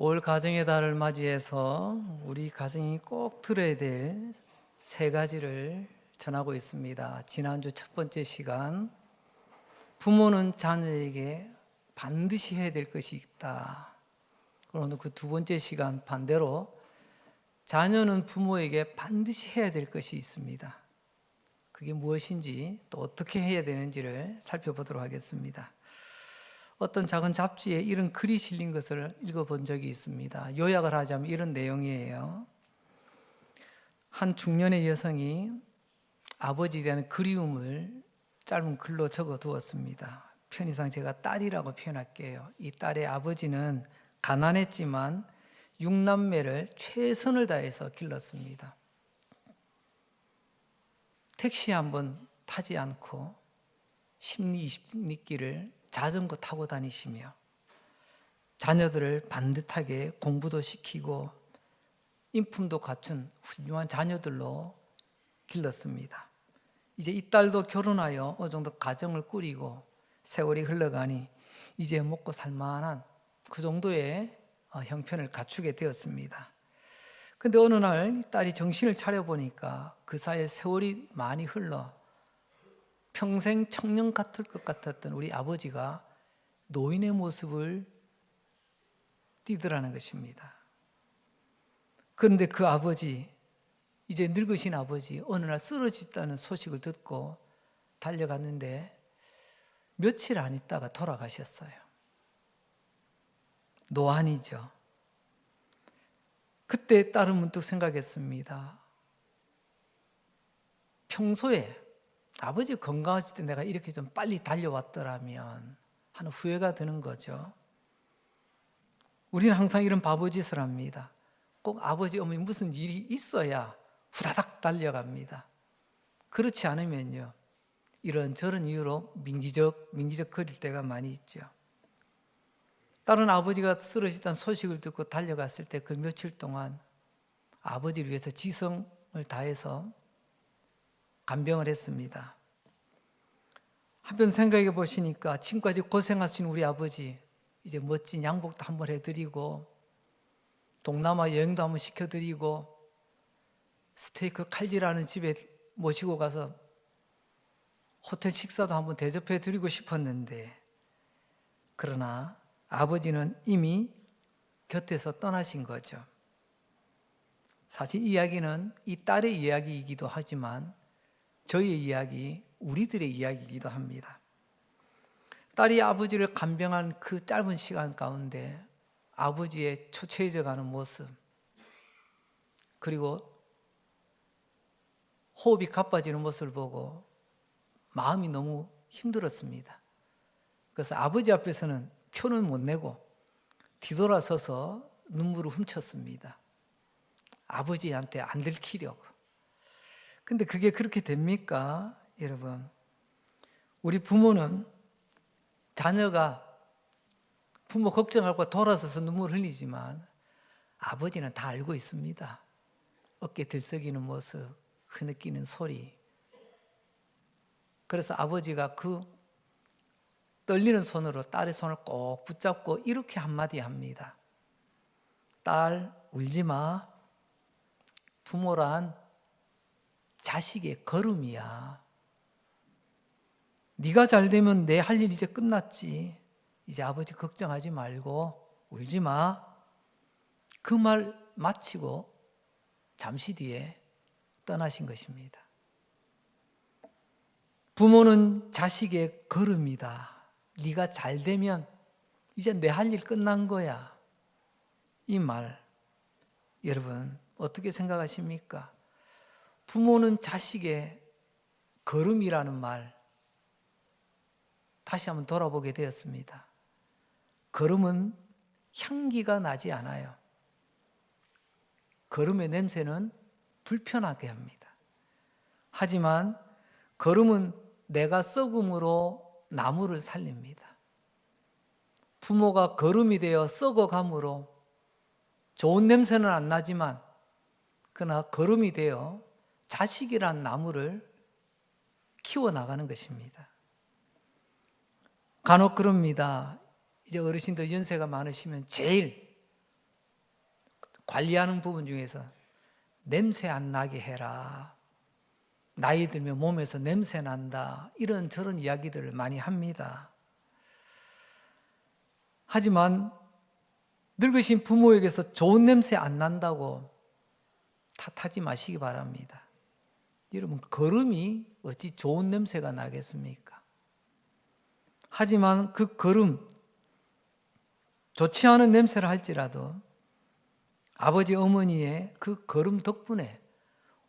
올 가정의 달을 맞이해서 우리 가정이 꼭 들어야 될 세 가지를 전하고 있습니다. 지난주 첫 번째 시간, 부모는 자녀에게 반드시 해야 될 것이 있다. 그리고 그 두 번째 시간 반대로 자녀는 부모에게 반드시 해야 될 것이 있습니다. 그게 무엇인지 또 어떻게 해야 되는지를 살펴보도록 하겠습니다. 어떤 작은 잡지에 이런 글이 실린 것을 읽어본 적이 있습니다. 요약을 하자면 이런 내용이에요. 한 중년의 여성이 아버지에 대한 그리움을 짧은 글로 적어 두었습니다. 편의상 제가 딸이라고 표현할게요. 이 딸의 아버지는 가난했지만 6남매를 최선을 다해서 길렀습니다. 택시 한번 타지 않고 10리 20리길을 자전거 타고 다니시며 자녀들을 반듯하게 공부도 시키고 인품도 갖춘 훌륭한 자녀들로 길렀습니다. 이제 이 딸도 결혼하여 어느 정도 가정을 꾸리고 세월이 흘러가니 이제 먹고 살만한 그 정도의 형편을 갖추게 되었습니다. 근데 어느 날 딸이 정신을 차려보니까 그 사이에 세월이 많이 흘러 평생 청년 같을 것 같았던 우리 아버지가 노인의 모습을 띠더라는 것입니다. 그런데 그 아버지, 이제 늙으신 아버지, 어느 날 쓰러졌다는 소식을 듣고 달려갔는데 며칠 안 있다가 돌아가셨어요. 노안이죠. 그때 딸은 문득 생각했습니다. 평소에 아버지 건강하실 때 내가 이렇게 좀 빨리 달려왔더라면 하는 후회가 드는 거죠. 우리는 항상 이런 바보짓을 합니다. 꼭 아버지, 어머니 무슨 일이 있어야 후다닥 달려갑니다. 그렇지 않으면요, 이런저런 이유로 민기적 거릴 때가 많이 있죠. 다른 아버지가 쓰러지다는 소식을 듣고 달려갔을 때 그 며칠 동안 아버지를 위해서 지성을 다해서 간병을 했습니다. 한편 생각해 보시니까 지금까지 고생하신 우리 아버지, 이제 멋진 양복도 한번 해드리고 동남아 여행도 한번 시켜드리고 스테이크 칼질하는 집에 모시고 가서 호텔 식사도 한번 대접해드리고 싶었는데, 그러나 아버지는 이미 곁에서 떠나신 거죠. 사실 이 이야기는 이 딸의 이야기이기도 하지만 저희의 이야기, 우리들의 이야기이기도 합니다. 딸이 아버지를 간병한 그 짧은 시간 가운데 아버지의 초췌해져가는 모습, 그리고 호흡이 가빠지는 모습을 보고 마음이 너무 힘들었습니다. 그래서 아버지 앞에서는 표는 못 내고 뒤돌아서서 눈물을 훔쳤습니다. 아버지한테 안 들키려고. 근데 그게 그렇게 됩니까? 여러분, 우리 부모는 자녀가 부모 걱정하고 돌아서서 눈물을 흘리지만 아버지는 다 알고 있습니다. 어깨 들썩이는 모습, 흐느끼는 소리. 그래서 아버지가 그 떨리는 손으로 딸의 손을 꼭 붙잡고 이렇게 한마디 합니다. 딸, 울지 마. 부모란 자식의 걸음이야. 네가 잘 되면 내 할 일 이제 끝났지. 이제 아버지 걱정하지 말고 울지 마. 그 말 마치고 잠시 뒤에 떠나신 것입니다. 부모는 자식의 걸음이다. 네가 잘 되면 이제 내 할 일 끝난 거야. 이 말, 여러분 어떻게 생각하십니까? 부모는 자식의 걸음이라는 말, 다시 한번 돌아보게 되었습니다. 걸음은 향기가 나지 않아요. 걸음의 냄새는 불편하게 합니다. 하지만 걸음은 내가 썩음으로 나무를 살립니다. 부모가 걸음이 되어 썩어감으로 좋은 냄새는 안 나지만 그러나 걸음이 되어 자식이란 나무를 키워나가는 것입니다. 간혹 그럽니다. 이제 어르신들 연세가 많으시면 제일 관리하는 부분 중에서 냄새 안 나게 해라. 나이 들면 몸에서 냄새 난다. 이런 저런 이야기들을 많이 합니다. 하지만 늙으신 부모에게서 좋은 냄새 안 난다고 탓하지 마시기 바랍니다. 여러분, 거름이 어찌 좋은 냄새가 나겠습니까? 하지만 그 거름, 좋지 않은 냄새를 할지라도 아버지 어머니의 그 거름 덕분에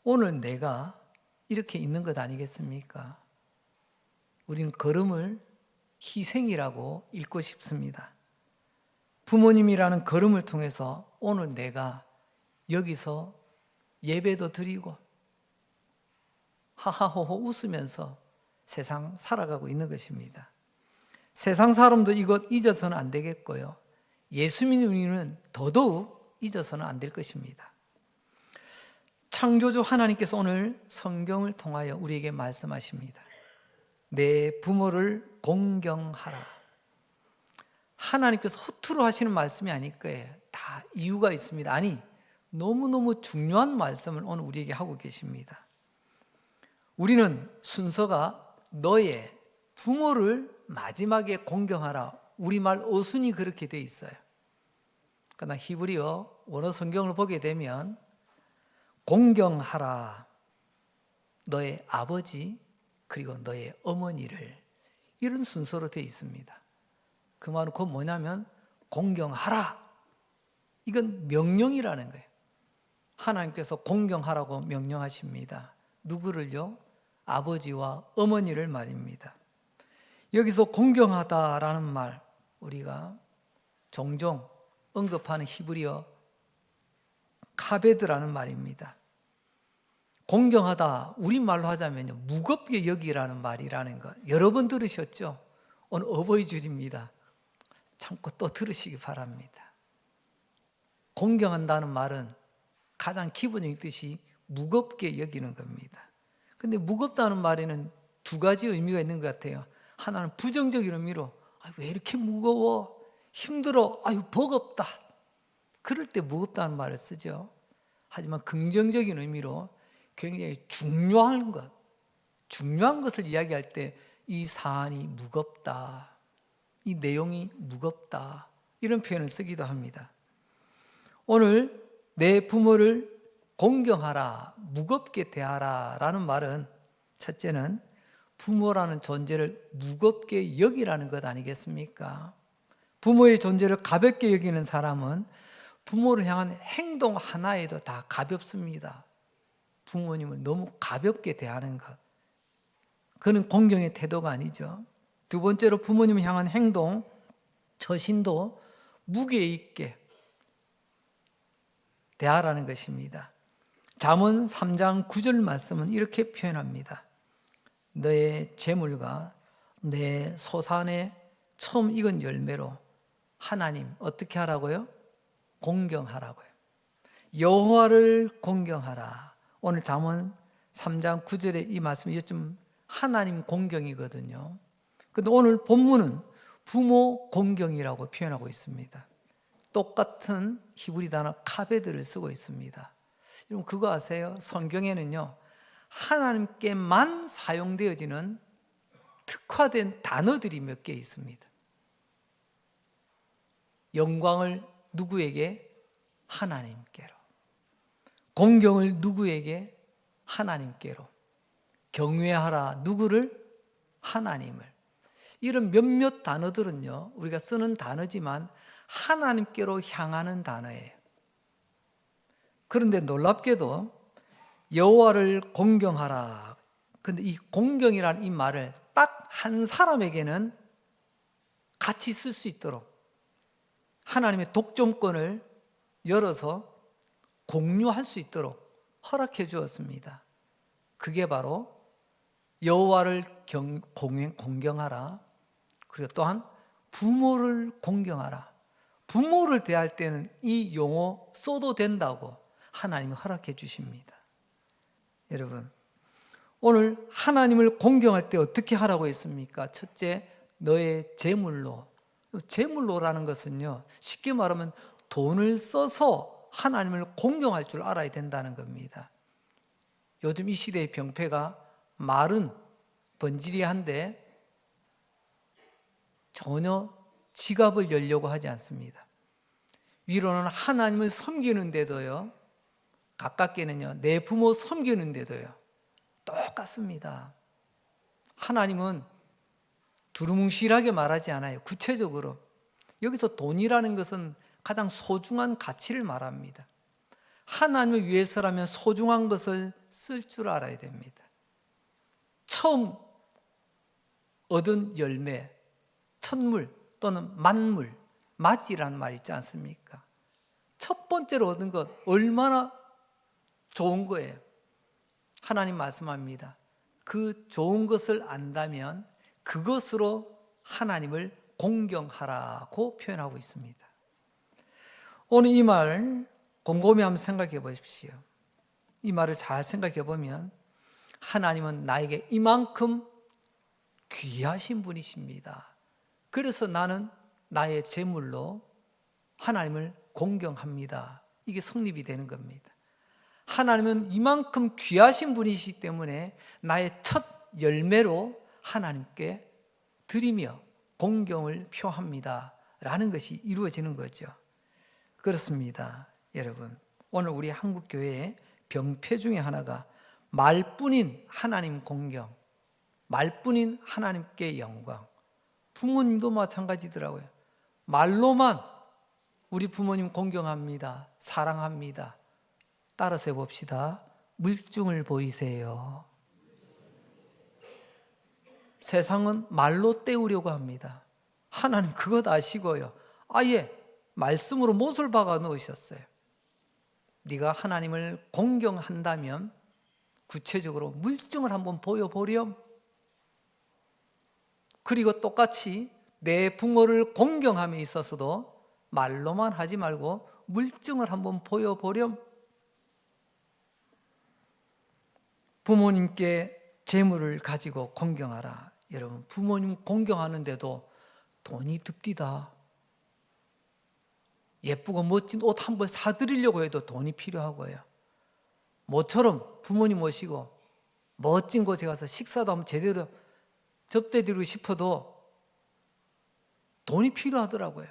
오늘 내가 이렇게 있는 것 아니겠습니까? 우리는 거름을 희생이라고 읽고 싶습니다. 부모님이라는 걸음을 통해서 오늘 내가 여기서 예배도 드리고 하하호호 웃으면서 세상 살아가고 있는 것입니다. 세상 사람도 이것 잊어서는 안 되겠고요. 예수 믿는 우리는 더더욱 잊어서는 안 될 것입니다. 창조주 하나님께서 오늘 성경을 통하여 우리에게 말씀하십니다. 내 부모를 공경하라. 하나님께서 허투루 하시는 말씀이 아닐 거예요. 다 이유가 있습니다. 아니, 너무너무 중요한 말씀을 오늘 우리에게 하고 계십니다. 우리는 순서가 너의 부모를 마지막에 공경하라. 우리말 어순이 그렇게 돼 있어요. 그러나 히브리어 원어 성경을 보게 되면 공경하라. 너의 아버지 그리고 너의 어머니를, 이런 순서로 되어 있습니다. 그 말은 그건 뭐냐면 공경하라. 이건 명령이라는 거예요. 하나님께서 공경하라고 명령하십니다. 누구를요? 아버지와 어머니를 말입니다. 여기서 공경하다라는 말, 우리가 종종 언급하는 히브리어 카베드라는 말입니다. 공경하다, 우리말로 하자면요, 무겁게 여기라는 말이라는 거 여러 번 들으셨죠? 오늘 어버이 주일입니다. 참고 또 들으시기 바랍니다. 공경한다는 말은 가장 기본적인 뜻이 무겁게 여기는 겁니다. 근데 무겁다는 말에는 두 가지 의미가 있는 것 같아요. 하나는 부정적인 의미로 왜 이렇게 무거워? 힘들어? 아유, 버겁다. 그럴 때 무겁다는 말을 쓰죠. 하지만 긍정적인 의미로 굉장히 중요한 것을 이야기할 때 이 사안이 무겁다, 이 내용이 무겁다, 이런 표현을 쓰기도 합니다. 오늘 내 부모를 공경하라, 무겁게 대하라 라는 말은 첫째는 부모라는 존재를 무겁게 여기라는 것 아니겠습니까? 부모의 존재를 가볍게 여기는 사람은 부모를 향한 행동 하나에도 다 가볍습니다. 부모님을 너무 가볍게 대하는 것, 그는 공경의 태도가 아니죠. 두 번째로 부모님을 향한 행동, 처신도 무게 있게 대하라는 것입니다. 잠언 3장 9절 말씀은 이렇게 표현합니다. 너의 재물과 내 소산의 처음 익은 열매로 하나님 어떻게 하라고요? 공경하라고요. 여호와를 공경하라. 오늘 잠언 3장 9절의 이 말씀이 좀 하나님 공경이거든요. 그런데 오늘 본문은 부모 공경이라고 표현하고 있습니다. 똑같은 히브리 단어 카베드를 쓰고 있습니다. 여러분 그거 아세요? 성경에는요, 하나님께만 사용되어지는 특화된 단어들이 몇 개 있습니다. 영광을 누구에게? 하나님께로. 공경을 누구에게? 하나님께로. 경외하라. 누구를? 하나님을. 이런 몇몇 단어들은요, 우리가 쓰는 단어지만 하나님께로 향하는 단어예요. 그런데 놀랍게도 여호와를 공경하라. 근데 이 공경이라는 이 말을 딱 한 사람에게는 같이 쓸 수 있도록 하나님의 독점권을 열어서 공유할 수 있도록 허락해 주었습니다. 그게 바로 여호와를 공경하라. 그리고 또한 부모를 공경하라. 부모를 대할 때는 이 용어 써도 된다고 하나님이 허락해 주십니다. 여러분, 오늘 하나님을 공경할 때 어떻게 하라고 했습니까? 첫째, 너의 재물로. 재물로라는 것은요, 쉽게 말하면 돈을 써서 하나님을 공경할 줄 알아야 된다는 겁니다. 요즘 이 시대의 병폐가 말은 번지르한데 전혀 지갑을 열려고 하지 않습니다. 위로는 하나님을 섬기는데도요, 가깝게는요, 내 부모 섬기는데도요, 똑같습니다. 하나님은 두루뭉실하게 말하지 않아요. 구체적으로. 여기서 돈이라는 것은 가장 소중한 가치를 말합니다. 하나님을 위해서라면 소중한 것을 쓸 줄 알아야 됩니다. 처음 얻은 열매, 첫물 또는 만물, 맞이라는 말 있지 않습니까? 첫 번째로 얻은 것 얼마나 좋은 거예요. 하나님 말씀합니다. 그 좋은 것을 안다면 그것으로 하나님을 공경하라고 표현하고 있습니다. 오늘 이 말 곰곰이 한번 생각해 보십시오. 이 말을 잘 생각해 보면 하나님은 나에게 이만큼 귀하신 분이십니다. 그래서 나는 나의 재물로 하나님을 공경합니다. 이게 성립이 되는 겁니다. 하나님은 이만큼 귀하신 분이시기 때문에 나의 첫 열매로 하나님께 드리며 공경을 표합니다. 라는 것이 이루어지는 거죠. 그렇습니다. 여러분, 오늘 우리 한국교회의 병폐 중에 하나가 말뿐인 하나님 공경, 말뿐인 하나님께 영광. 부모님도 마찬가지더라고요. 말로만 우리 부모님 공경합니다. 사랑합니다. 따라서 해봅시다. 물증을 보이세요. 세상은 말로 때우려고 합니다. 하나님 그것 아시고요, 아예 말씀으로 못을 박아 넣으셨어요. 네가 하나님을 공경한다면 구체적으로 물증을 한번 보여보렴. 그리고 똑같이 내 부모를 공경함에 있어서도 말로만 하지 말고 물증을 한번 보여보렴. 부모님께 재물을 가지고 공경하라. 여러분, 부모님 공경하는데도 돈이 듭디다. 예쁘고 멋진 옷 한 벌 사드리려고 해도 돈이 필요하고요. 모처럼 부모님 모시고 멋진 곳에 가서 식사도 한번 제대로 접대드리고 싶어도 돈이 필요하더라고요.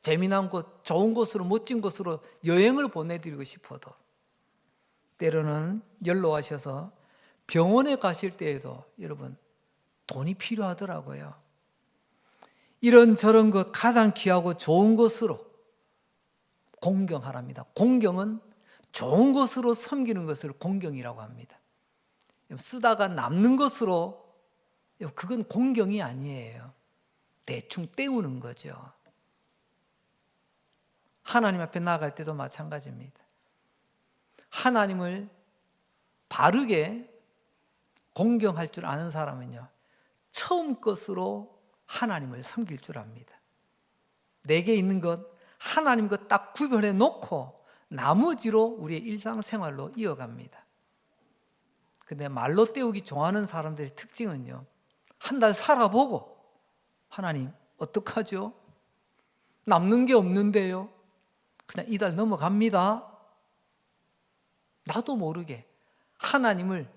재미난 곳, 좋은 곳으로, 멋진 곳으로 여행을 보내드리고 싶어도 때로는 연로하셔서 병원에 가실 때에도 여러분 돈이 필요하더라고요. 이런저런 것 가장 귀하고 좋은 것으로 공경하랍니다. 공경은 좋은 것으로 섬기는 것을 공경이라고 합니다. 쓰다가 남는 것으로, 그건 공경이 아니에요. 대충 때우는 거죠. 하나님 앞에 나아갈 때도 마찬가지입니다. 하나님을 바르게 공경할 줄 아는 사람은요, 처음 것으로 하나님을 섬길 줄 압니다. 내게 있는 것, 하나님 것 딱 구별해 놓고 나머지로 우리의 일상생활로 이어갑니다. 근데 말로 때우기 좋아하는 사람들의 특징은요, 한 달 살아보고 하나님 어떡하죠? 남는 게 없는데요. 그냥 이달 넘어갑니다. 나도 모르게 하나님을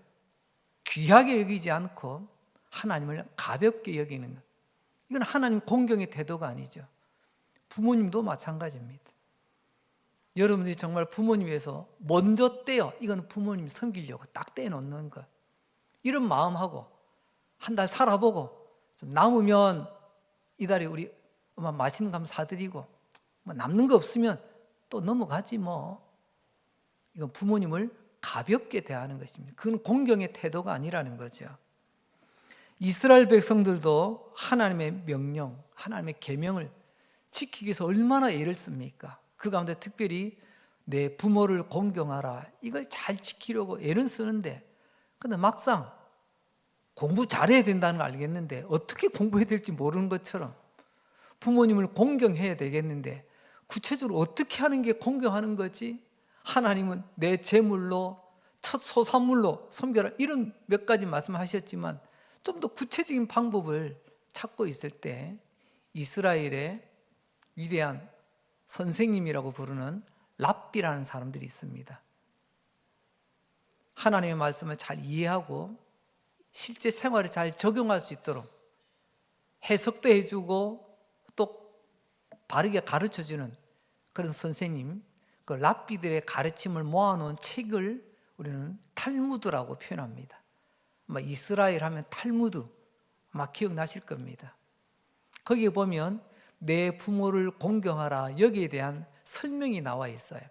귀하게 여기지 않고 하나님을 가볍게 여기는 것. 이건 하나님 공경의 태도가 아니죠. 부모님도 마찬가지입니다. 여러분들이 정말 부모님 위해서 먼저 떼어, 이건 부모님 섬기려고 딱 떼어놓는 것. 이런 마음하고 한 달 살아보고 좀 남으면 이달에 우리 엄마 맛있는 거 한번 사드리고, 뭐 남는 거 없으면 또 넘어가지 뭐. 이건 부모님을 가볍게 대하는 것입니다. 그건 공경의 태도가 아니라는 거죠. 이스라엘 백성들도 하나님의 명령, 하나님의 계명을 지키기 위해서 얼마나 애를 씁니까? 그 가운데 특별히 내 부모를 공경하라, 이걸 잘 지키려고 애는 쓰는데, 근데 막상 공부 잘해야 된다는 걸 알겠는데 어떻게 공부해야 될지 모르는 것처럼 부모님을 공경해야 되겠는데 구체적으로 어떻게 하는 게 공경하는 거지? 하나님은 내 재물로, 첫 소산물로 섬겨라, 이런 몇 가지 말씀하셨지만 좀 더 구체적인 방법을 찾고 있을 때 이스라엘의 위대한 선생님이라고 부르는 랍비라는 사람들이 있습니다. 하나님의 말씀을 잘 이해하고 실제 생활에 잘 적용할 수 있도록 해석도 해주고 또 바르게 가르쳐주는 그런 선생님, 그 랍비들의 가르침을 모아놓은 책을 우리는 탈무드라고 표현합니다. 아마 이스라엘 하면 탈무드 아마 기억나실 겁니다. 거기에 보면 내 부모를 공경하라, 여기에 대한 설명이 나와 있어요.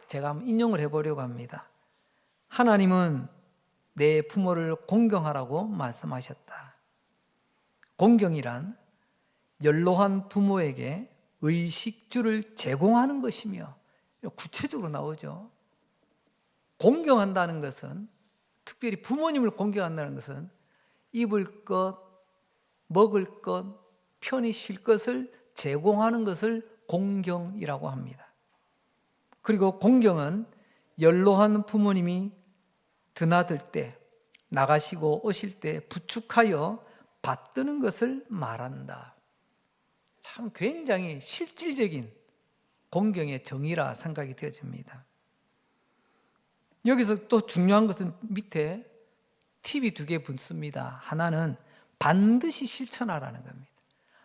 제가 한번 인용을 해보려고 합니다. 하나님은 내 부모를 공경하라고 말씀하셨다. 공경이란 연로한 부모에게 의식주를 제공하는 것이며, 구체적으로 나오죠. 공경한다는 것은, 특별히 부모님을 공경한다는 것은 입을 것, 먹을 것, 편히 쉴 것을 제공하는 것을 공경이라고 합니다. 그리고 공경은 연로한 부모님이 드나들 때, 나가시고 오실 때 부축하여 받드는 것을 말한다. 참 굉장히 실질적인 공경의 정의라 생각이 되어집니다. 여기서 또 중요한 것은 밑에 팁이 2개 붙습니다. 하나는 반드시 실천하라는 겁니다.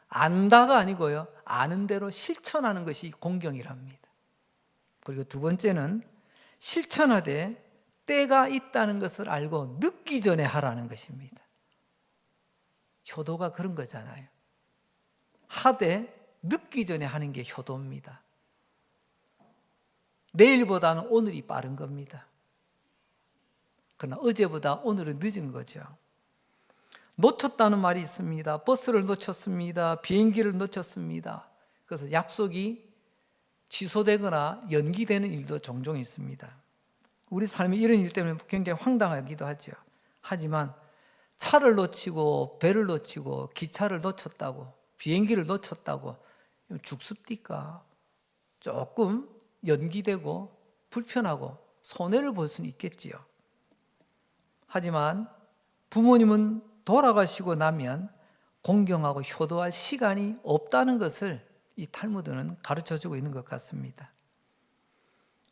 안다가 아니고요, 아는 대로 실천하는 것이 공경이랍니다. 그리고 2번째는 실천하되 때가 있다는 것을 알고 늦기 전에 하라는 것입니다. 효도가 그런 거잖아요. 하되 늦기 전에 하는 게 효도입니다. 내일보다는 오늘이 빠른 겁니다. 그러나 어제보다 오늘은 늦은 거죠. 놓쳤다는 말이 있습니다. 버스를 놓쳤습니다. 비행기를 놓쳤습니다. 그래서 약속이 취소되거나 연기되는 일도 종종 있습니다. 우리 삶이 이런 일 때문에 굉장히 황당하기도 하죠. 하지만 차를 놓치고 배를 놓치고 기차를 놓쳤다고, 비행기를 놓쳤다고 죽습니까? 조금 연기되고 불편하고 손해를 볼 수는 있겠지요. 하지만 부모님은 돌아가시고 나면 공경하고 효도할 시간이 없다는 것을 이 탈무드는 가르쳐주고 있는 것 같습니다.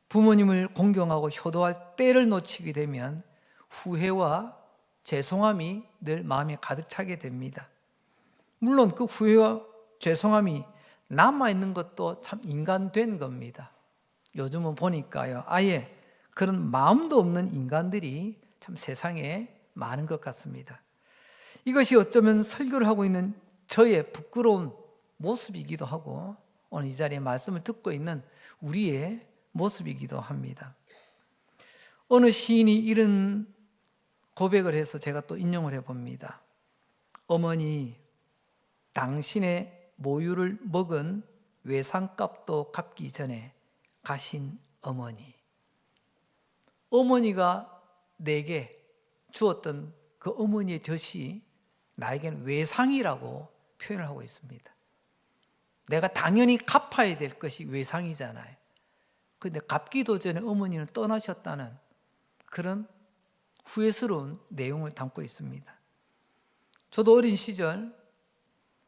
부모님을 공경하고 효도할 때를 놓치게 되면 후회와 죄송함이 늘 마음에 가득 차게 됩니다. 물론 그 후회와 죄송함이 남아있는 것도 참 인간된 겁니다. 요즘은 보니까요, 아예 그런 마음도 없는 인간들이 참 세상에 많은 것 같습니다. 이것이 어쩌면 설교를 하고 있는 저의 부끄러운 모습이기도 하고, 오늘 이 자리에 말씀을 듣고 있는 우리의 모습이기도 합니다. 어느 시인이 이런 고백을 해서 제가 또 인용을 해봅니다. 어머니, 당신의 모유를 먹은 외상값도 갚기 전에 가신 어머니. 어머니가 내게 주었던 그 어머니의 젖이 나에게는 외상이라고 표현을 하고 있습니다. 내가 당연히 갚아야 될 것이 외상이잖아요. 그런데 갚기도 전에 어머니는 떠나셨다는 그런 후회스러운 내용을 담고 있습니다. 저도 어린 시절,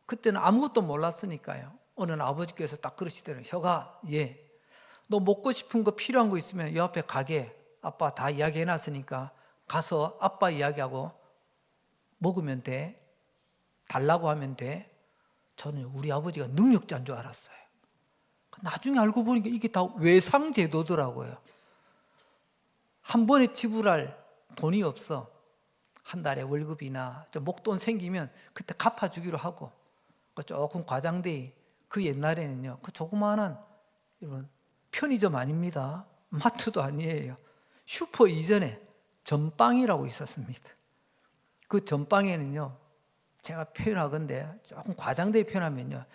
그때는 아무것도 몰랐으니까요, 어느 날 아버지께서 딱 그러시더라고요. 혁아, 너 먹고 싶은 거 필요한 거 있으면 요 앞에 가게, 아빠 다 이야기해놨으니까 가서 아빠 이야기하고 먹으면 돼, 달라고 하면 돼. 저는 우리 아버지가 능력자인 줄 알았어요. 나중에 알고 보니까 이게 다 외상제도더라고요. 한 번에 지불할 돈이 없어. 한 달에 월급이나 좀 목돈 생기면 그때 갚아주기로 하고, 조금 과장돼. 그 옛날에는요, 그 조그마한 이런 편의점 아닙니다. 마트도 아니에요. 슈퍼 이전에 전빵이라고 있었습니다. 그 전빵에는요, 제가 표현하건대 조금 과장되게 표현하면요,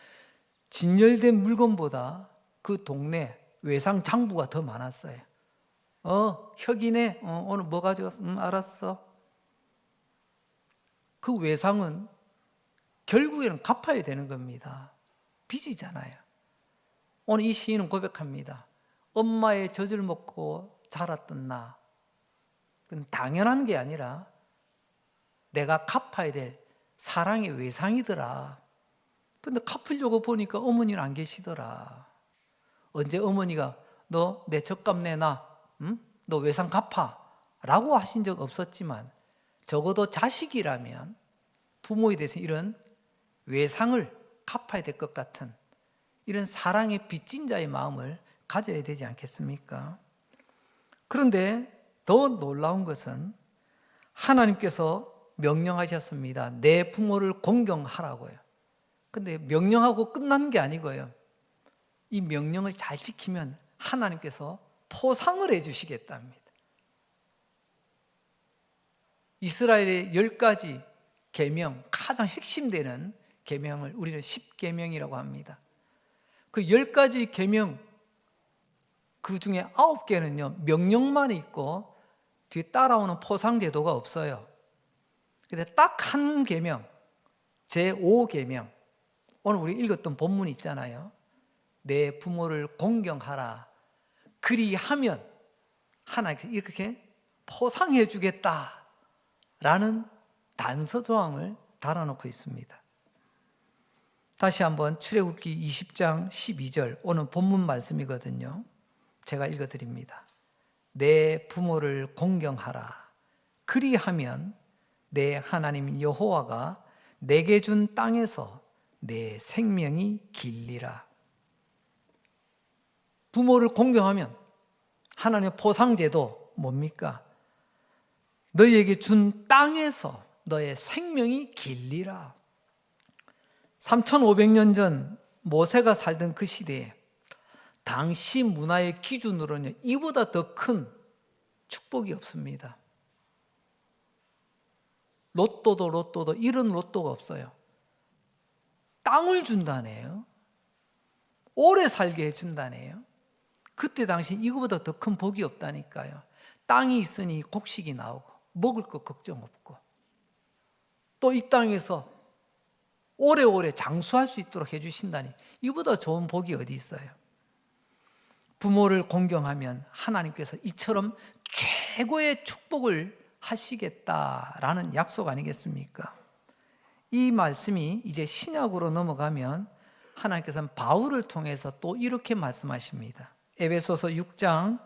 진열된 물건보다 그 동네 외상 장부가 더 많았어요. 혁이네, 오늘 뭐 가져갔어? 알았어. 그 외상은 결국에는 갚아야 되는 겁니다. 빚이잖아요. 오늘 이 시인은 고백합니다. 엄마의 젖을 먹고 자랐던 나, 그건 당연한 게 아니라 내가 갚아야 될 사랑의 외상이더라. 근데 갚으려고 보니까 어머니는 안 계시더라. 언제 어머니가 너 내 젖값 내놔, 응? 너 외상 갚아 라고 하신 적 없었지만 적어도 자식이라면 부모에 대해서 이런 외상을 갚아야 될 것 같은 이런 사랑의 빚진 자의 마음을 가져야 되지 않겠습니까? 그런데 더 놀라운 것은 하나님께서 명령하셨습니다. 내 부모를 공경하라고요. 근데 명령하고 끝난 게 아니고요. 이 명령을 잘 지키면 하나님께서 포상을 해주시겠답니다. 이스라엘의 10가지 계명, 가장 핵심되는 계명을 우리는 10계명이라고 합니다. 그 10가지 계명, 그 중에 9개는요 명령만 있고 뒤에 따라오는 포상 제도가 없어요. 근데 딱 한 계명, 제5계명, 오늘 우리 읽었던 본문 있잖아요. 내 부모를 공경하라. 그리하면 하나님께서 이렇게 포상해 주겠다라는 단서 조항을 달아놓고 있습니다. 다시 한번 출애굽기 20장 12절, 오늘 본문 말씀이거든요. 제가 읽어드립니다. 내 부모를 공경하라. 그리하면 내 하나님 여호와가 내게 준 땅에서 내 생명이 길리라. 부모를 공경하면 하나님의 포상제도 뭡니까? 너희에게 준 땅에서 너의 생명이 길리라. 3500년 전 모세가 살던 그 시대에 당시 문화의 기준으로는 이보다 더 큰 축복이 없습니다. 로또도 이런 로또가 없어요. 땅을 준다네요. 오래 살게 해준다네요. 그때 당시 이거보다 더 큰 복이 없다니까요. 땅이 있으니 곡식이 나오고 먹을 것 걱정 없고 또 이 땅에서 오래오래 장수할 수 있도록 해주신다니 이보다 좋은 복이 어디 있어요? 부모를 공경하면 하나님께서 이처럼 최고의 축복을 하시겠다라는 약속 아니겠습니까? 이 말씀이 이제 신약으로 넘어가면 하나님께서는 바울을 통해서 또 이렇게 말씀하십니다. 에베소서 6장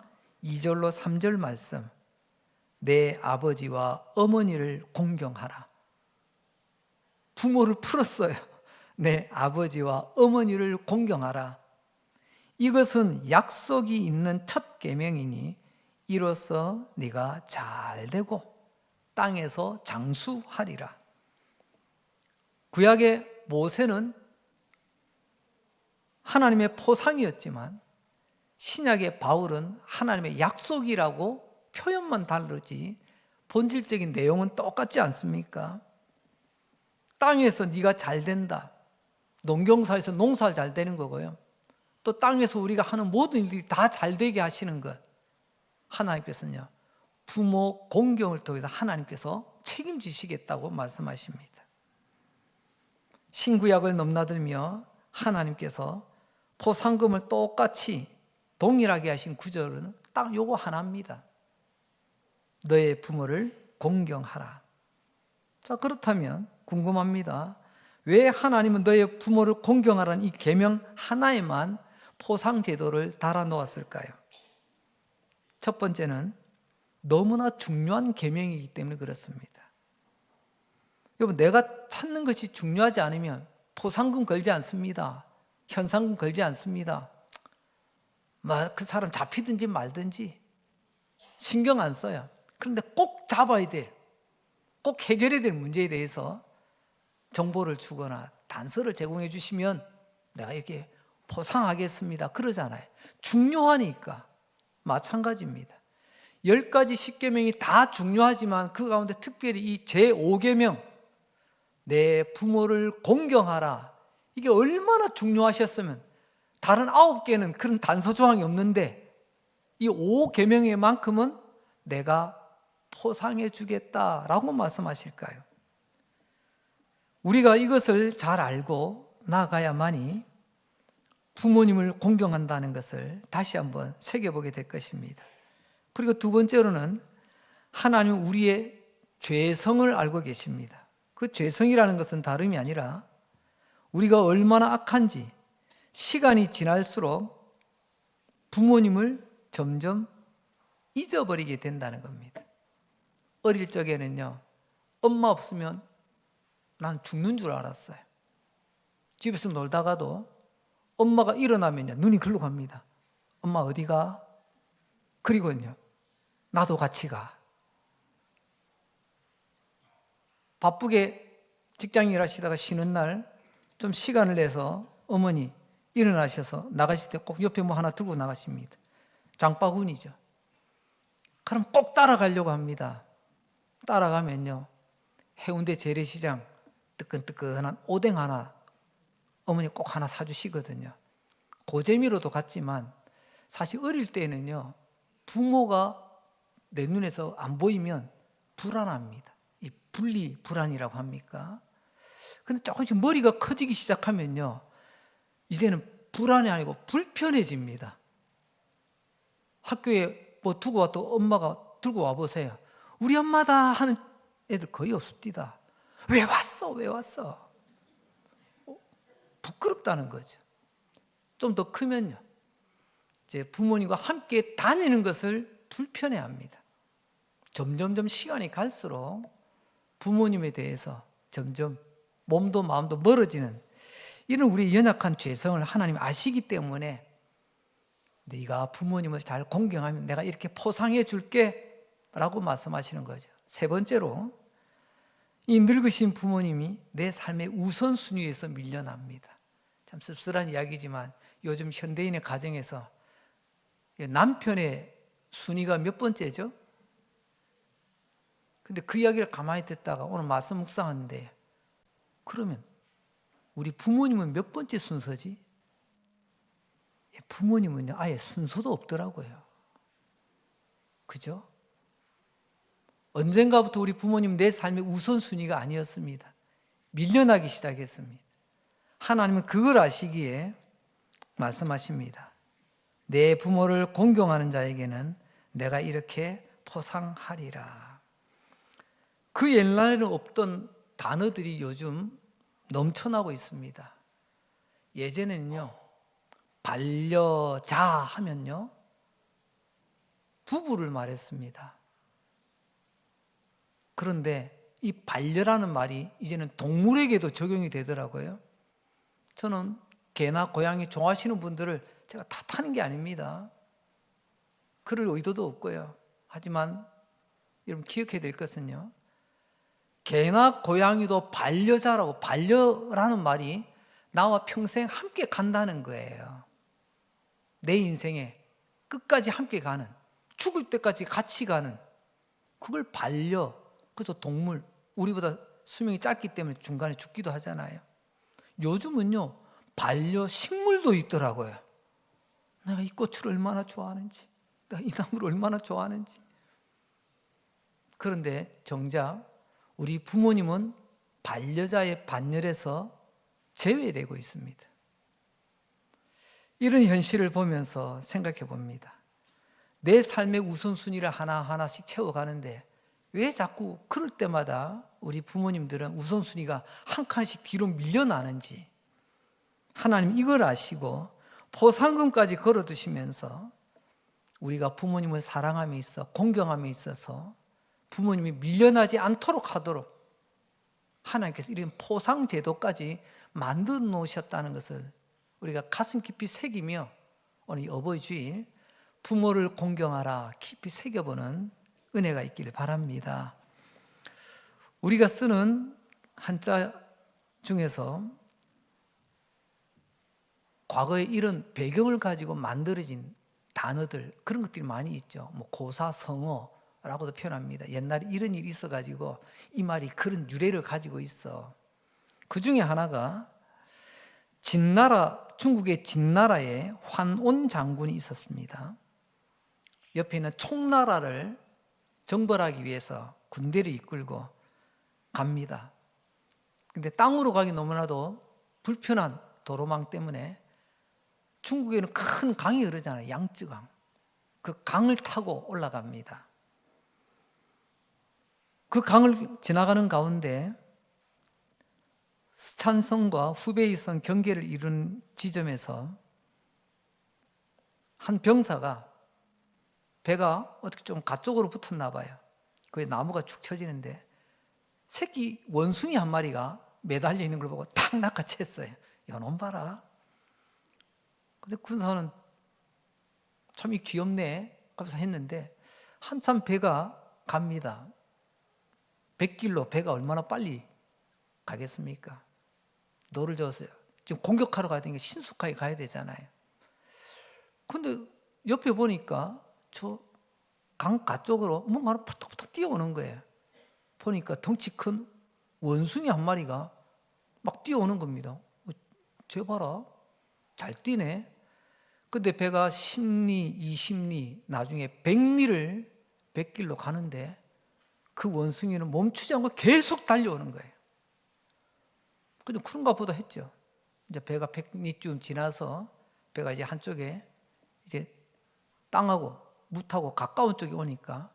2절로 3절 말씀. 내 아버지와 어머니를 공경하라. 부모를 풀었어요. 내 아버지와 어머니를 공경하라. 이것은 약속이 있는 첫 계명이니 이로써 네가 잘되고 땅에서 장수하리라. 구약의 모세는 하나님의 포상이었지만 신약의 바울은 하나님의 약속이라고 표현만 다르지 본질적인 내용은 똑같지 않습니까? 땅에서 네가 잘 된다. 농경사에서 농사를 잘 되는 거고요. 또 땅에서 우리가 하는 모든 일들이 다 잘 되게 하시는 것. 하나님께서는요, 부모 공경을 통해서 하나님께서 책임지시겠다고 말씀하십니다. 신구약을 넘나들며 하나님께서 포상금을 똑같이 동일하게 하신 구절은 딱 요거 하나입니다. 너의 부모를 공경하라. 자, 그렇다면 궁금합니다. 왜 하나님은 너의 부모를 공경하라는 이 계명 하나에만 포상 제도를 달아 놓았을까요? 첫 번째는 너무나 중요한 계명이기 때문에 그렇습니다. 여러분, 내가 찾는 것이 중요하지 않으면 포상금 걸지 않습니다. 현상금 걸지 않습니다. 그 사람 잡히든지 말든지 신경 안 써요. 그런데 꼭 잡아야 될, 꼭 해결해야 될 문제에 대해서 정보를 주거나 단서를 제공해 주시면 내가 이렇게 포상하겠습니다. 그러잖아요. 중요하니까. 마찬가지입니다. 10가지 10계명이 다 중요하지만 그 가운데 특별히 이 제5계명 내 부모를 공경하라. 이게 얼마나 중요하셨으면 다른 9개는 그런 단서 조항이 없는데 이 5계명에만큼은 내가 포상해 주겠다라고 말씀하실까요? 우리가 이것을 잘 알고 나가야만이 부모님을 공경한다는 것을 다시 한번 새겨보게 될 것입니다. 그리고 두 번째로는 하나님은 우리의 죄성을 알고 계십니다. 그 죄성이라는 것은 다름이 아니라 우리가 얼마나 악한지 시간이 지날수록 부모님을 점점 잊어버리게 된다는 겁니다. 어릴 적에는요, 엄마 없으면 난 죽는 줄 알았어요. 집에서 놀다가도 엄마가 일어나면요, 눈이 글로 갑니다. 엄마 어디 가? 그리고요, 나도 같이 가. 바쁘게 직장 일하시다가 쉬는 날 좀 시간을 내서 어머니 일어나셔서 나가실 때 꼭 옆에 뭐 하나 들고 나가십니다. 장바구니죠. 그럼 꼭 따라가려고 합니다. 따라가면요, 해운대 재래시장 뜨끈뜨끈한 오뎅 하나 어머니 꼭 하나 사주시거든요. 고재미로도 갔지만 사실 어릴 때는요, 부모가 내 눈에서 안 보이면 불안합니다. 이 분리 불안이라고 합니까? 근데 조금씩 머리가 커지기 시작하면요, 이제는 불안이 아니고 불편해집니다. 학교에 뭐 두고 왔다고 엄마가 들고 와보세요. 우리 엄마다 하는 애들 거의 없습니다. 왜 왔어? 왜 왔어? 부끄럽다는 거죠. 좀 더 크면요, 이제 부모님과 함께 다니는 것을 불편해합니다. 점점점 시간이 갈수록 부모님에 대해서 점점 몸도 마음도 멀어지는 이런 우리의 연약한 죄성을 하나님 아시기 때문에 네가 부모님을 잘 공경하면 내가 이렇게 포상해 줄게 라고 말씀하시는 거죠. 세 번째로, 이 늙으신 부모님이 내 삶의 우선순위에서 밀려납니다. 참 씁쓸한 이야기지만 요즘 현대인의 가정에서 남편의 순위가 몇 번째죠? 근데 그 이야기를 가만히 듣다가 오늘 말씀 묵상하는데, 그러면 우리 부모님은 몇 번째 순서지? 부모님은요, 아예 순서도 없더라고요. 그죠? 언젠가부터 우리 부모님 내 삶의 우선순위가 아니었습니다. 밀려나기 시작했습니다. 하나님은 그걸 아시기에 말씀하십니다. 내 부모를 공경하는 자에게는 내가 이렇게 포상하리라. 그 옛날에는 없던 단어들이 요즘 넘쳐나고 있습니다. 예전에는요, 반려자 하면요, 부부를 말했습니다. 그런데 이 반려라는 말이 이제는 동물에게도 적용이 되더라고요. 저는 개나 고양이 좋아하시는 분들을 제가 탓하는 게 아닙니다. 그럴 의도도 없고요. 하지만 여러분 기억해야 될 것은요, 개나 고양이도 반려자라고, 반려라는 말이 나와 평생 함께 간다는 거예요. 내 인생에 끝까지 함께 가는, 죽을 때까지 같이 가는, 그걸 반려. 그래서 동물, 우리보다 수명이 짧기 때문에 중간에 죽기도 하잖아요. 요즘은요, 반려식물도 있더라고요. 내가 이 꽃을 얼마나 좋아하는지, 내가 이 나무를 얼마나 좋아하는지. 그런데 정작 우리 부모님은 반려자의 반열에서 제외되고 있습니다. 이런 현실을 보면서 생각해 봅니다. 내 삶의 우선순위를 하나하나씩 채워가는데 왜 자꾸 그럴 때마다 우리 부모님들은 우선순위가 한 칸씩 뒤로 밀려나는지, 하나님 이걸 아시고 포상금까지 걸어두시면서 우리가 부모님을 사랑함에 있어, 공경함에 있어서 부모님이 밀려나지 않도록 하도록 하나님께서 이런 포상제도까지 만들어 놓으셨다는 것을 우리가 가슴 깊이 새기며 오늘 어버이 주일 부모를 공경하라 깊이 새겨보는 은혜가 있기를 바랍니다. 우리가 쓰는 한자 중에서 과거에 이런 배경을 가지고 만들어진 단어들, 그런 것들이 많이 있죠. 뭐 고사성어라고도 표현합니다. 옛날에 이런 일이 있어가지고 이 말이 그런 유래를 가지고 있어. 그 중에 하나가 진나라, 중국의 진나라에 환온 장군이 있었습니다. 옆에 있는 총나라를 정벌하기 위해서 군대를 이끌고 갑니다. 근데 땅으로 가기 너무나도 불편한 도로망 때문에 중국에는 큰 강이 흐르잖아요. 양쯔강. 그 강을 타고 올라갑니다. 그 강을 지나가는 가운데 스촨성과 후베이성 경계를 이룬 지점에서 한 병사가 배가 어떻게 좀 가쪽으로 붙었나 봐요. 그게 나무가 축 처지는데 새끼 원숭이 한 마리가 매달려 있는 걸 보고 탁 낚아챘어요. 요놈 봐라. 그래서 군사는 참 귀엽네 하면서 했는데 한참 배가 갑니다. 100길로 배가 얼마나 빨리 가겠습니까? 노를 졌어요. 지금 공격하러 가야 되니까 신속하게 가야 되잖아요. 근데 옆에 보니까 저 강가 쪽으로 뭔가 푸떡푸떡 뛰어오는 거예요. 보니까 덩치 큰 원숭이 한 마리가 막 뛰어오는 겁니다. 쟤 봐라. 잘 뛰네. 근데 배가 10리, 20리, 나중에 100리를 100길로 가는데 그 원숭이는 멈추지 않고 계속 달려오는 거예요. 근데 그런가 보다 했죠. 이제 배가 100리쯤 지나서 배가 이제 한쪽에 이제 땅하고 무하고 가까운 쪽에 오니까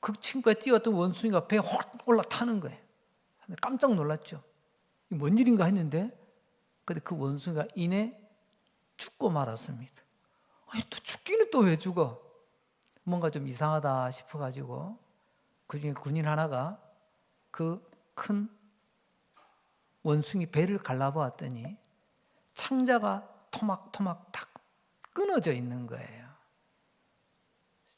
그 친구가 뛰었던 원숭이가 배에 확 올라타는 거예요. 깜짝 놀랐죠. 이게 뭔 일인가 했는데 근데 그 원숭이가 이내 죽고 말았습니다. 아니, 또 죽기는 또 왜 죽어? 뭔가 좀 이상하다 싶어가지고 그 중에 군인 하나가 그 큰 원숭이 배를 갈라보았더니 창자가 토막토막 탁 끊어져 있는 거예요.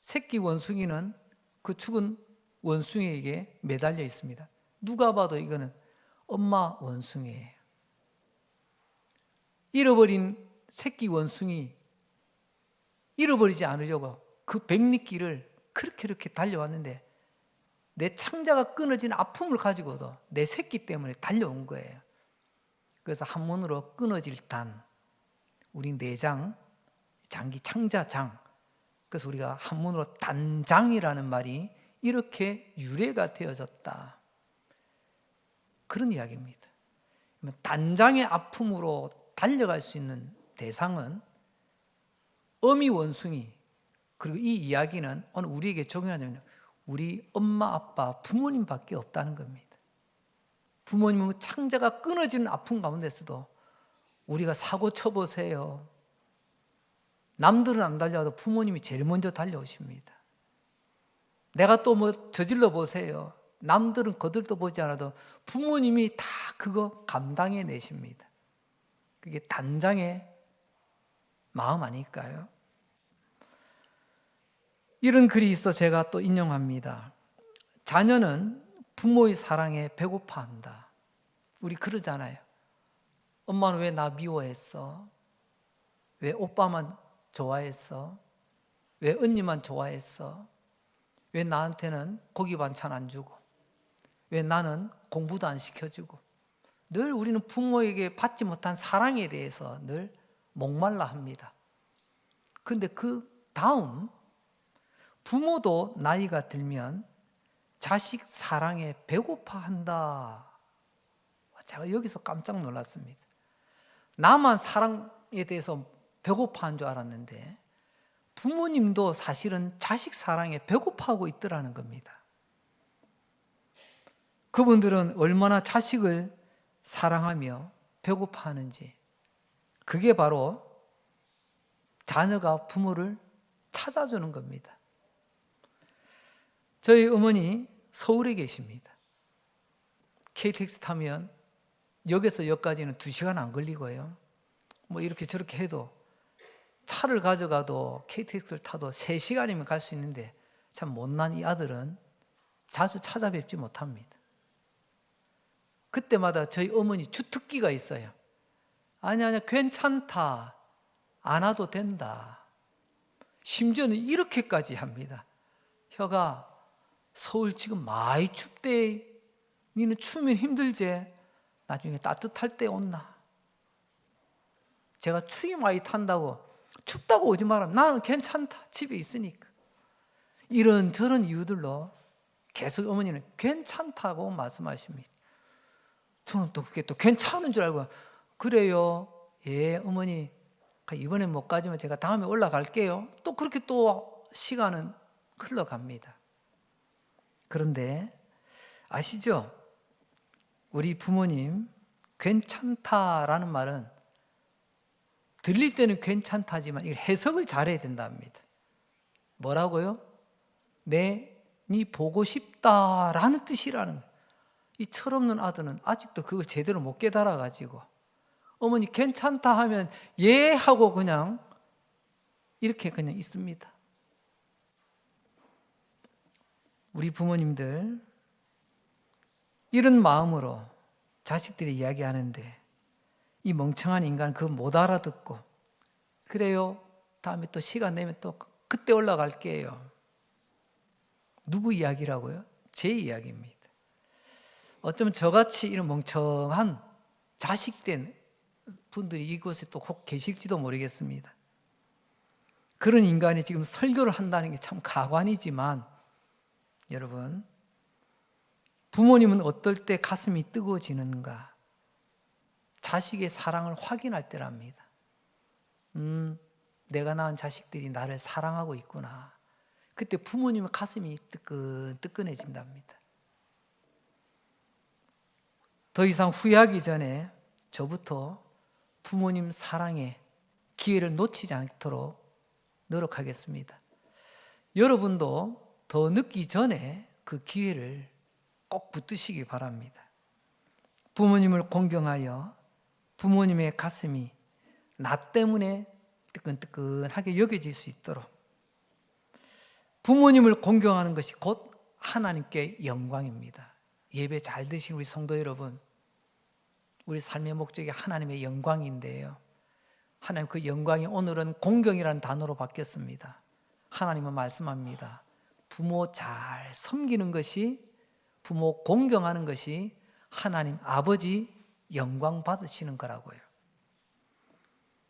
새끼 원숭이는 그 죽은 원숭이에게 매달려 있습니다. 누가 봐도 이거는 엄마 원숭이에요. 잃어버린 새끼 원숭이 잃어버리지 않으려고 그 100리길을 그렇게 달려왔는데 내 창자가 끊어진 아픔을 가지고도 내 새끼 때문에 달려온 거예요. 그래서 한문으로 끊어질 단, 우리 내장, 장기 창자장. 그래서 우리가 한문으로 단장이라는 말이 이렇게 유래가 되어졌다. 그런 이야기입니다. 단장의 아픔으로 달려갈 수 있는 대상은 어미 원숭이, 그리고 이 이야기는 오늘 우리에게 적용하냐면 우리 엄마, 아빠, 부모님밖에 없다는 겁니다. 부모님은 창자가 끊어지는 아픔 가운데서도 우리가 사고 쳐보세요. 남들은 안 달려와도 부모님이 제일 먼저 달려오십니다. 내가 또 뭐 저질러 보세요. 남들은 거들떠 보지 않아도 부모님이 다 그거 감당해 내십니다. 그게 단장의 마음 아닐까요? 이런 글이 있어 제가 또 인용합니다. 자녀는 부모의 사랑에 배고파한다. 우리 그러잖아요. 엄마는 왜 나 미워했어? 왜 오빠만 좋아했어? 왜 언니만 좋아했어? 왜 나한테는 고기 반찬 안 주고? 왜 나는 공부도 안 시켜주고? 늘 우리는 부모에게 받지 못한 사랑에 대해서 늘 목말라 합니다. 그런데 그 다음 부모도 나이가 들면 자식 사랑에 배고파한다. 제가 여기서 깜짝 놀랐습니다. 나만 사랑에 대해서 배고파한 줄 알았는데 부모님도 사실은 자식 사랑에 배고파하고 있더라는 겁니다. 그분들은 얼마나 자식을 사랑하며 배고파하는지, 그게 바로 자녀가 부모를 찾아주는 겁니다. 저희 어머니 서울에 계십니다. KTX 타면 역에서 역까지는 2시간 안 걸리고요. 뭐 이렇게 저렇게 해도 차를 가져가도 KTX를 타도 3시간이면 갈 수 있는데 참 못난 이 아들은 자주 찾아뵙지 못합니다. 그때마다 저희 어머니 주특기가 있어요. 아니 괜찮다. 안 와도 된다. 심지어는 이렇게까지 합니다. 혀가 서울 지금 많이 춥대. 니는 추우면 힘들지. 나중에 따뜻할 때 온나. 제가 추위 많이 탄다고 춥다고 오지 마라. 나는 괜찮다. 집에 있으니까. 이런저런 이유들로 계속 어머니는 괜찮다고 말씀하십니다. 저는 또 그게 또 괜찮은 줄 알고 그래요. 예, 어머니 이번에 못 가지만 제가 다음에 올라갈게요. 또 그렇게 또 시간은 흘러갑니다. 그런데 아시죠? 우리 부모님 괜찮다라는 말은 들릴 때는 괜찮다지만 이 해석을 잘해야 된답니다. 뭐라고요? 네 보고 싶다라는 뜻이라는 거예요. 이 철없는 아들은 아직도 그걸 제대로 못 깨달아가지고 어머니 괜찮다 하면 예 하고 그냥 이렇게 그냥 있습니다. 우리 부모님들 이런 마음으로 자식들이 이야기하는데 이 멍청한 인간 그거 못 알아듣고 그래요 다음에 또 시간 내면 또 그때 올라갈게요. 누구 이야기라고요? 제 이야기입니다. 어쩌면 저같이 이런 멍청한 자식된 분들이 이곳에 또 혹 계실지도 모르겠습니다. 그런 인간이 지금 설교를 한다는 게 참 가관이지만 여러분, 부모님은 어떨 때 가슴이 뜨거워지는가? 자식의 사랑을 확인할 때랍니다. 내가 낳은 자식들이 나를 사랑하고 있구나. 그때 부모님의 가슴이 뜨끈뜨끈해진답니다. 더 이상 후회하기 전에 저부터 부모님 사랑의 기회를 놓치지 않도록 노력하겠습니다. 여러분도 더 늦기 전에 그 기회를 꼭 붙드시기 바랍니다. 부모님을 공경하여 부모님의 가슴이 나 때문에 뜨끈뜨끈하게 여겨질 수 있도록 부모님을 공경하는 것이 곧 하나님께 영광입니다. 예배 잘 드신 우리 성도 여러분, 우리 삶의 목적이 하나님의 영광인데요. 하나님 그 영광이 오늘은 공경이라는 단어로 바뀌었습니다. 하나님은 말씀합니다. 부모 잘 섬기는 것이, 부모 공경하는 것이 하나님 아버지 영광 받으시는 거라고요.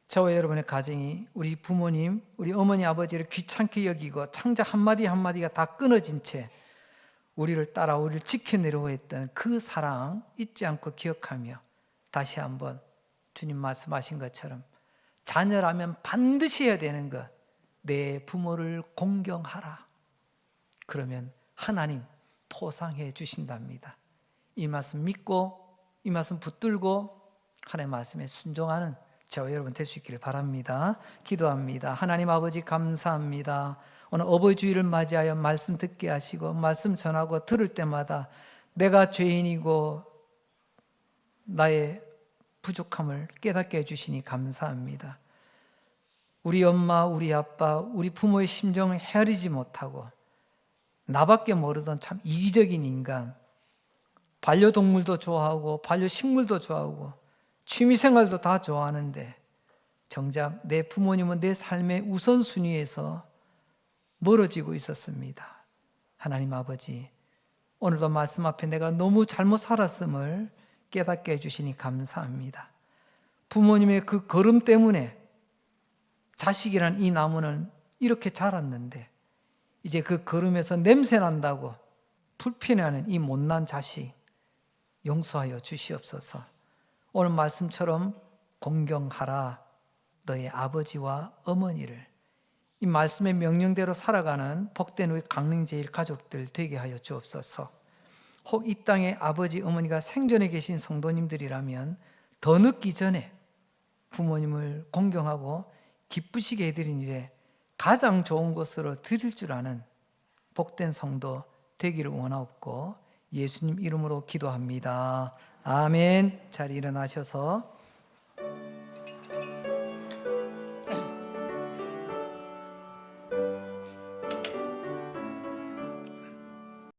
저와 여러분의 가정이 우리 부모님, 우리 어머니 아버지를 귀찮게 여기고 창자 한마디 한마디가 다 끊어진 채 우리를 따라 우리를 지켜내려고 했던 그 사랑 잊지 않고 기억하며 다시 한번 주님 말씀하신 것처럼 자녀라면 반드시 해야 되는 것, 내 부모를 공경하라. 그러면 하나님 포상해 주신답니다. 이 말씀 믿고 이 말씀 붙들고 하나님의 말씀에 순종하는 저와 여러분 될 수 있기를 바랍니다. 기도합니다. 하나님 아버지 감사합니다. 오늘 어버이 주일을 맞이하여 말씀 듣게 하시고 말씀 전하고 들을 때마다 내가 죄인이고 나의 부족함을 깨닫게 해주시니 감사합니다. 우리 엄마, 우리 아빠, 우리 부모의 심정을 헤아리지 못하고 나밖에 모르던 참 이기적인 인간, 반려동물도 좋아하고 반려식물도 좋아하고 취미생활도 다 좋아하는데 정작 내 부모님은 내 삶의 우선순위에서 멀어지고 있었습니다. 하나님 아버지, 오늘도 말씀 앞에 내가 너무 잘못 살았음을 깨닫게 해주시니 감사합니다. 부모님의 그 걸음 때문에 자식이란 이 나무는 이렇게 자랐는데 이제 그 걸음에서 냄새 난다고 불편해하는 이 못난 자식 용서하여 주시옵소서. 오늘 말씀처럼 공경하라 너의 아버지와 어머니를, 이 말씀의 명령대로 살아가는 복된 우리 강릉제일 가족들 되게 하여 주옵소서. 혹 이 땅에 아버지 어머니가 생전에 계신 성도님들이라면 더 늦기 전에 부모님을 공경하고 기쁘시게 해드린 일에 가장 좋은 것으로 드릴 줄 아는 복된 성도 되기를 원하옵고 예수님 이름으로 기도합니다. 아멘. 잘 일어나셔서